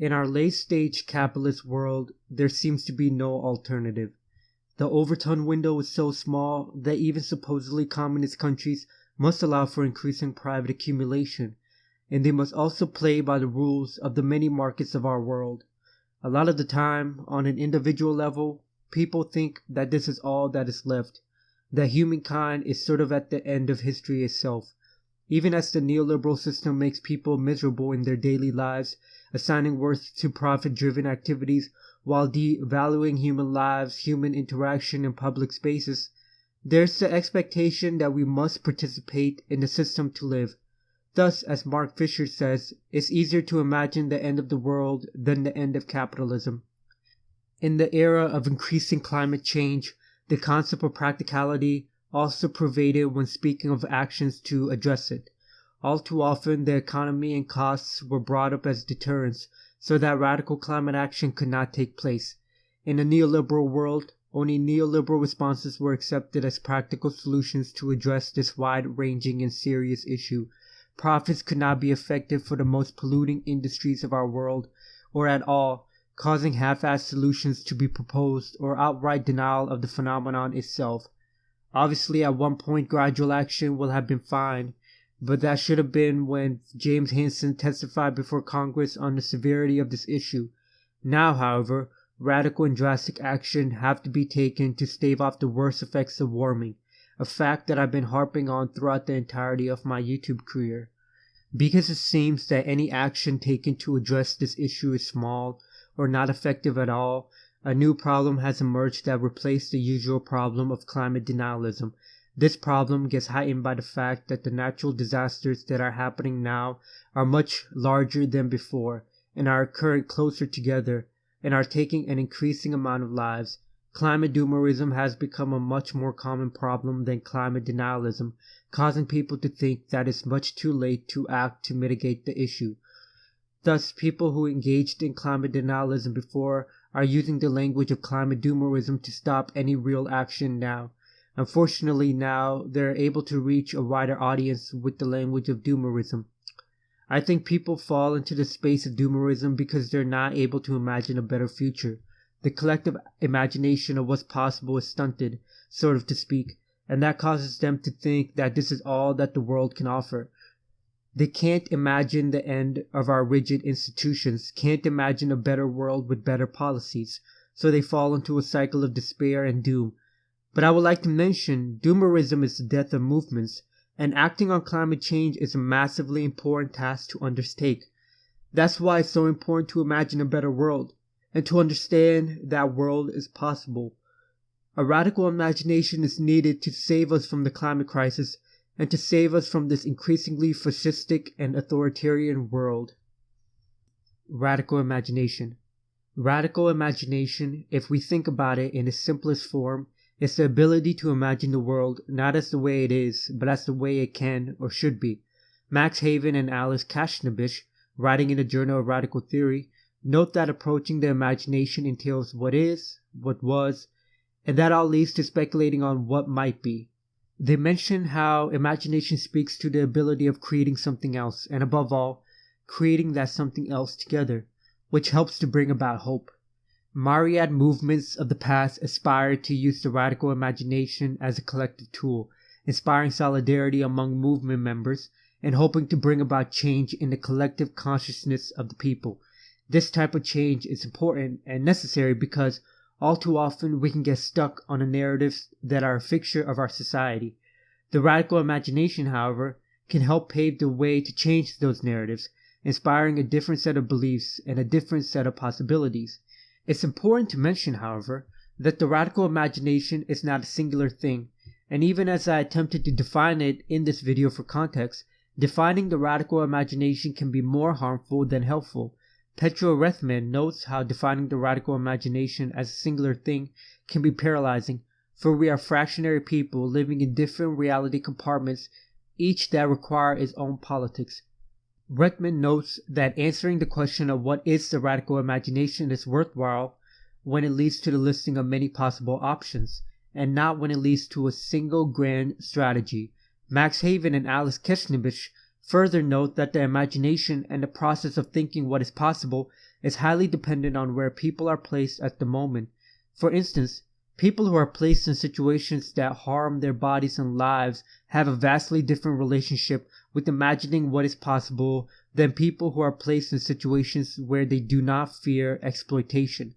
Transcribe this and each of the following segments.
In our late-stage capitalist world, there seems to be no alternative. The Overton window is so small that even supposedly communist countries must allow for increasing private accumulation, and they must also play by the rules of the many markets of our world. A lot of the time, on an individual level, people think that this is all that is left, that humankind is sort of at the end of history itself. Even as the neoliberal system makes people miserable in their daily lives, assigning worth to profit-driven activities while devaluing human lives, human interaction in public spaces, there's the expectation that we must participate in the system to live. Thus, as Mark Fisher says, it's easier to imagine the end of the world than the end of capitalism. In the era of increasing climate change, the concept of practicality also pervaded when speaking of actions to address it. All too often, the economy and costs were brought up as deterrents, so that radical climate action could not take place. In a neoliberal world, only neoliberal responses were accepted as practical solutions to address this wide-ranging and serious issue. Profits could not be effective for the most polluting industries of our world, or at all, causing half-assed solutions to be proposed or outright denial of the phenomenon itself. Obviously, at one point, gradual action will have been fine, but that should have been when James Hansen testified before Congress on the severity of this issue. Now, however, radical and drastic action have to be taken to stave off the worst effects of warming, a fact that I've been harping on throughout the entirety of my YouTube career. Because it seems that any action taken to address this issue is small or not effective at all, a new problem has emerged that replaced the usual problem of climate denialism. This problem gets heightened by the fact that the natural disasters that are happening now are much larger than before and are occurring closer together and are taking an increasing amount of lives. Climate doomerism has become a much more common problem than climate denialism, causing people to think that it's much too late to act to mitigate the issue. Thus, people who engaged in climate denialism before are using the language of climate doomerism to stop any real action now. Unfortunately, now they're able to reach a wider audience with the language of doomerism. I think people fall into the space of doomerism because they're not able to imagine a better future. The collective imagination of what's possible is stunted, sort of to speak, and that causes them to think that this is all that the world can offer. They can't imagine the end of our rigid institutions, can't imagine a better world with better policies, so they fall into a cycle of despair and doom. But I would like to mention, doomerism is the death of movements, and acting on climate change is a massively important task to undertake. That's why it's so important to imagine a better world, and to understand that world is possible. A radical imagination is needed to save us from the climate crisis, and to save us from this increasingly fascistic and authoritarian world. Radical imagination. Radical imagination, if we think about it in its simplest form, is the ability to imagine the world not as the way it is, but as the way it can or should be. Max Havin and Alice Kashnabich, writing in the Journal of Radical Theory, note that approaching the imagination entails what is, what was, and that all leads to speculating on what might be. They mention how imagination speaks to the ability of creating something else, and above all, creating that something else together, which helps to bring about hope. Myriad movements of the past aspired to use the radical imagination as a collective tool, inspiring solidarity among movement members, and hoping to bring about change in the collective consciousness of the people. This type of change is important and necessary because all too often we can get stuck on the narratives that are a fixture of our society. The radical imagination, however, can help pave the way to change those narratives, inspiring a different set of beliefs and a different set of possibilities. It's important to mention, however, that the radical imagination is not a singular thing, and even as I attempted to define it in this video for context, defining the radical imagination can be more harmful than helpful. Petro Rethman notes how defining the radical imagination as a singular thing can be paralyzing, for we are fractionary people living in different reality compartments, each that require its own politics. Rethman notes that answering the question of what is the radical imagination is worthwhile when it leads to the listing of many possible options, and not when it leads to a single grand strategy. Max Havin and Alice Kashnabich further note that the imagination and the process of thinking what is possible is highly dependent on where people are placed at the moment. For instance, people who are placed in situations that harm their bodies and lives have a vastly different relationship with imagining what is possible than people who are placed in situations where they do not fear exploitation.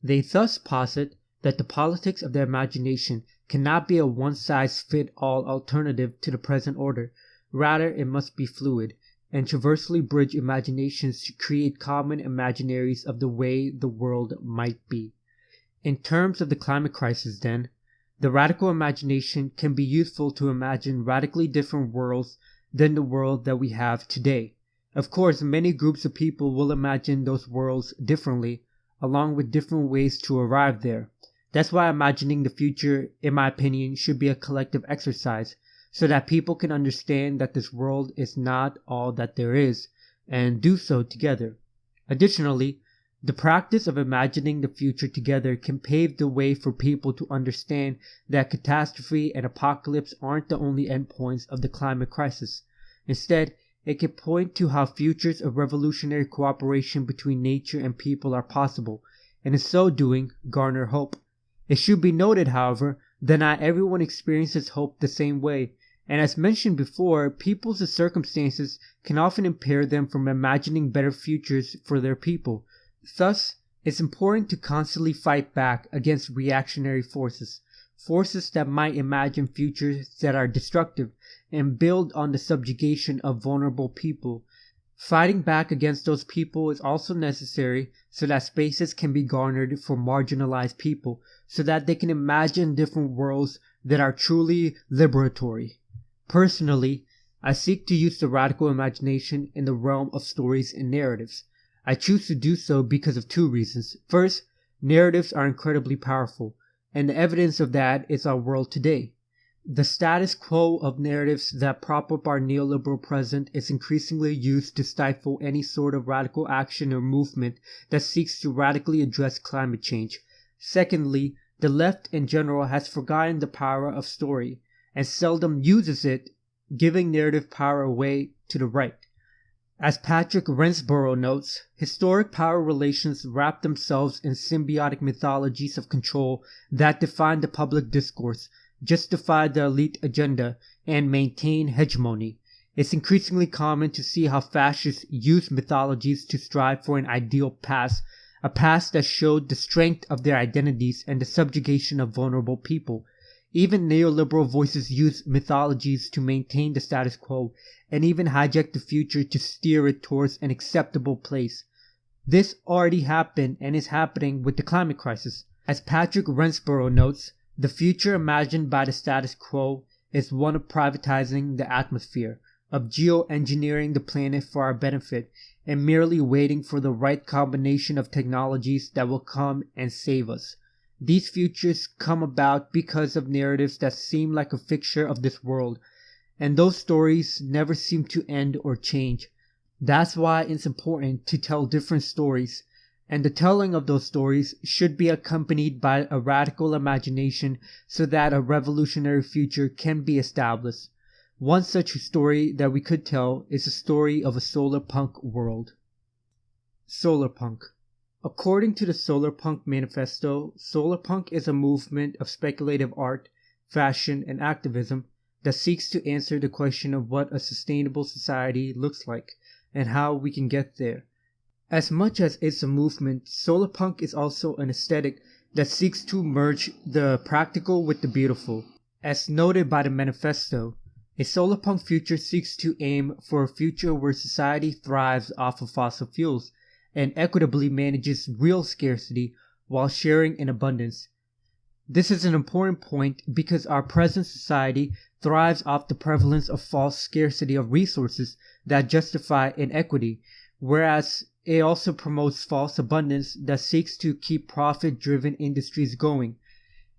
They thus posit that the politics of their imagination cannot be a one-size-fits-all alternative to the present order. Rather, it must be fluid, and traversely bridge imaginations to create common imaginaries of the way the world might be. In terms of the climate crisis, then, the radical imagination can be useful to imagine radically different worlds than the world that we have today. Of course, many groups of people will imagine those worlds differently, along with different ways to arrive there. That's why imagining the future, in my opinion, should be a collective exercise, so that people can understand that this world is not all that there is, and do so together. Additionally, the practice of imagining the future together can pave the way for people to understand that catastrophe and apocalypse aren't the only endpoints of the climate crisis. Instead, it can point to how futures of revolutionary cooperation between nature and people are possible, and in so doing, garner hope. It should be noted, however, that not everyone experiences hope the same way, and as mentioned before, people's circumstances can often impair them from imagining better futures for their people. Thus, it's important to constantly fight back against reactionary forces that might imagine futures that are destructive and build on the subjugation of vulnerable people. Fighting back against those people is also necessary so that spaces can be garnered for marginalized people, so that they can imagine different worlds that are truly liberatory. Personally, I seek to use the radical imagination in the realm of stories and narratives. I choose to do so because of two reasons. First, narratives are incredibly powerful, and the evidence of that is our world today. The status quo of narratives that prop up our neoliberal present is increasingly used to stifle any sort of radical action or movement that seeks to radically address climate change. Secondly, the left in general has forgotten the power of story and seldom uses it, giving narrative power away to the right. As Patrick Rensborough notes, historic power relations wrap themselves in symbiotic mythologies of control that define the public discourse, justify the elite agenda, and maintain hegemony. It's increasingly common to see how fascists use mythologies to strive for an ideal past, a past that showed the strength of their identities and the subjugation of vulnerable people. Even neoliberal voices use mythologies to maintain the status quo, and even hijack the future to steer it towards an acceptable place. This already happened and is happening with the climate crisis. As Patrick Rensborough notes, the future imagined by the status quo is one of privatizing the atmosphere, of geoengineering the planet for our benefit, and merely waiting for the right combination of technologies that will come and save us. These futures come about because of narratives that seem like a fixture of this world, and those stories never seem to end or change. That's why it's important to tell different stories, and the telling of those stories should be accompanied by a radical imagination so that a revolutionary future can be established. One such story that we could tell is the story of a solarpunk world. Solarpunk. According to the Solarpunk manifesto, solarpunk is a movement of speculative art, fashion, and activism that seeks to answer the question of what a sustainable society looks like and how we can get there. As much as it's a movement, solarpunk is also an aesthetic that seeks to merge the practical with the beautiful. As noted by the manifesto, a solarpunk future seeks to aim for a future where society thrives off of fossil fuels and equitably manages real scarcity while sharing in abundance. This is an important point because our present society thrives off the prevalence of false scarcity of resources that justify inequity, whereas it also promotes false abundance that seeks to keep profit-driven industries going.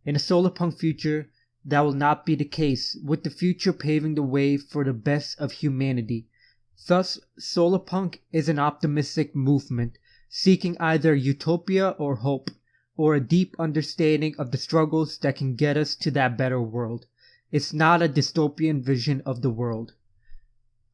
In a solarpunk future, that will not be the case, with the future paving the way for the best of humanity. Thus, solarpunk is an optimistic movement, seeking either utopia or hope, or a deep understanding of the struggles that can get us to that better world. It's not a dystopian vision of the world.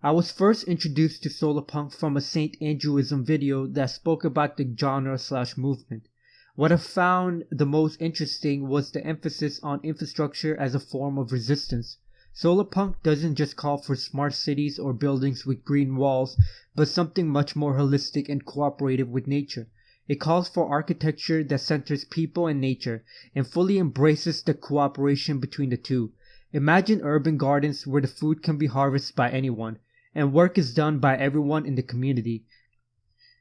I was first introduced to solarpunk from a St. Andrewism video that spoke about the genre/movement. What I found the most interesting was the emphasis on infrastructure as a form of resistance. Solarpunk doesn't just call for smart cities or buildings with green walls, but something much more holistic and cooperative with nature. It calls for architecture that centers people and nature, and fully embraces the cooperation between the two. Imagine urban gardens where the food can be harvested by anyone, and work is done by everyone in the community.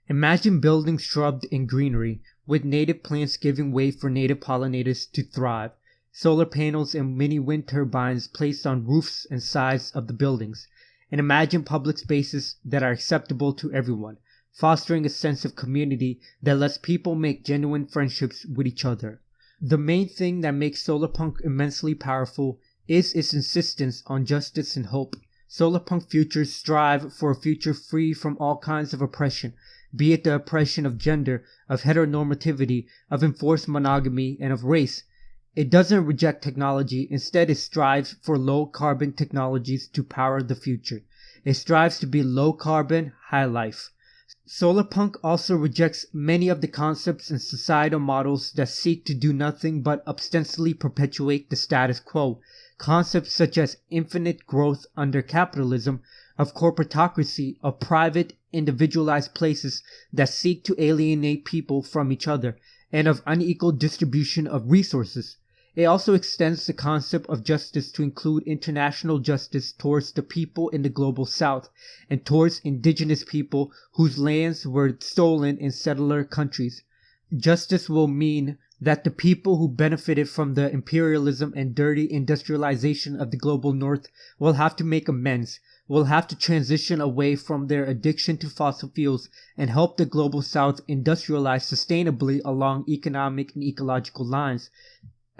Imagine buildings shrubbed in greenery, with native plants giving way for native pollinators to thrive. Solar panels and mini wind turbines placed on roofs and sides of the buildings. And imagine public spaces that are acceptable to everyone, fostering a sense of community that lets people make genuine friendships with each other. The main thing that makes solarpunk immensely powerful is its insistence on justice and hope. Solarpunk futures strive for a future free from all kinds of oppression, be it the oppression of gender, of heteronormativity, of enforced monogamy, and of race. It doesn't reject technology, instead it strives for low-carbon technologies to power the future. It strives to be low-carbon, high-life. Solarpunk also rejects many of the concepts and societal models that seek to do nothing but ostensibly perpetuate the status quo. Concepts such as infinite growth under capitalism, of corporatocracy, of private, individualized places that seek to alienate people from each other, and of unequal distribution of resources. It also extends the concept of justice to include international justice towards the people in the global south and towards indigenous people whose lands were stolen in settler countries. Justice will mean that the people who benefited from the imperialism and dirty industrialization of the global north will have to make amends, will have to transition away from their addiction to fossil fuels and help the global south industrialize sustainably along economic and ecological lines.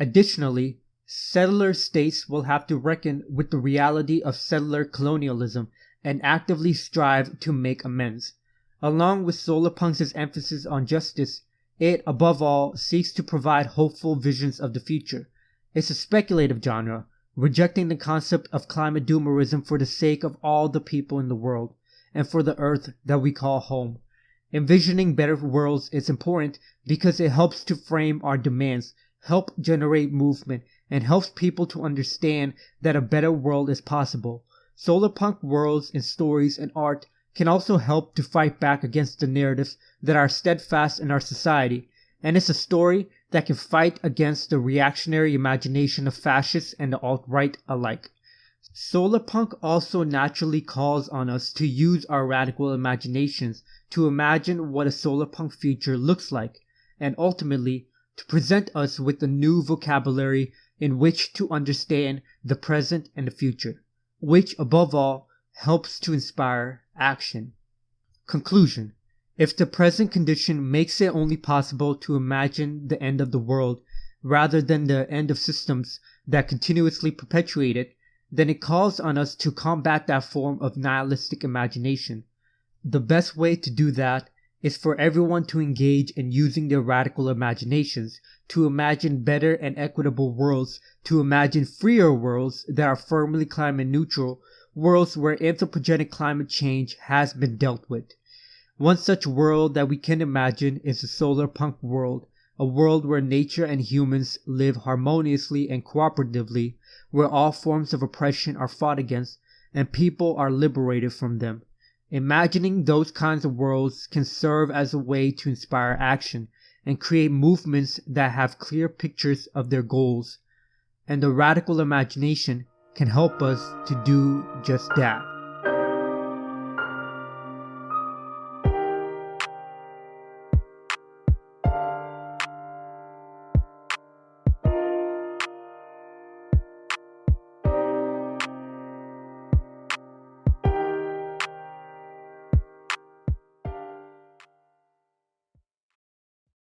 Additionally, settler states will have to reckon with the reality of settler colonialism and actively strive to make amends. Along with solarpunk's emphasis on justice, it, above all, seeks to provide hopeful visions of the future. It's a speculative genre, rejecting the concept of climate doomerism for the sake of all the people in the world, and for the earth that we call home. Envisioning better worlds is important because it helps to frame our demands, help generate movement, and helps people to understand that a better world is possible. Solarpunk worlds and stories and art can also help to fight back against the narratives that are steadfast in our society, and it's a story that can fight against the reactionary imagination of fascists and the alt-right alike. Solarpunk also naturally calls on us to use our radical imaginations to imagine what a solarpunk future looks like, and ultimately to present us with a new vocabulary in which to understand the present and the future, which above all helps to inspire action. Conclusion. If the present condition makes it only possible to imagine the end of the world rather than the end of systems that continuously perpetuate it, then it calls on us to combat that form of nihilistic imagination. The best way to do that is for everyone to engage in using their radical imaginations, to imagine better and equitable worlds, to imagine freer worlds that are firmly climate neutral, worlds where anthropogenic climate change has been dealt with. One such world that we can imagine is a solarpunk world, a world where nature and humans live harmoniously and cooperatively, where all forms of oppression are fought against, and people are liberated from them. Imagining those kinds of worlds can serve as a way to inspire action and create movements that have clear pictures of their goals, and the radical imagination can help us to do just that.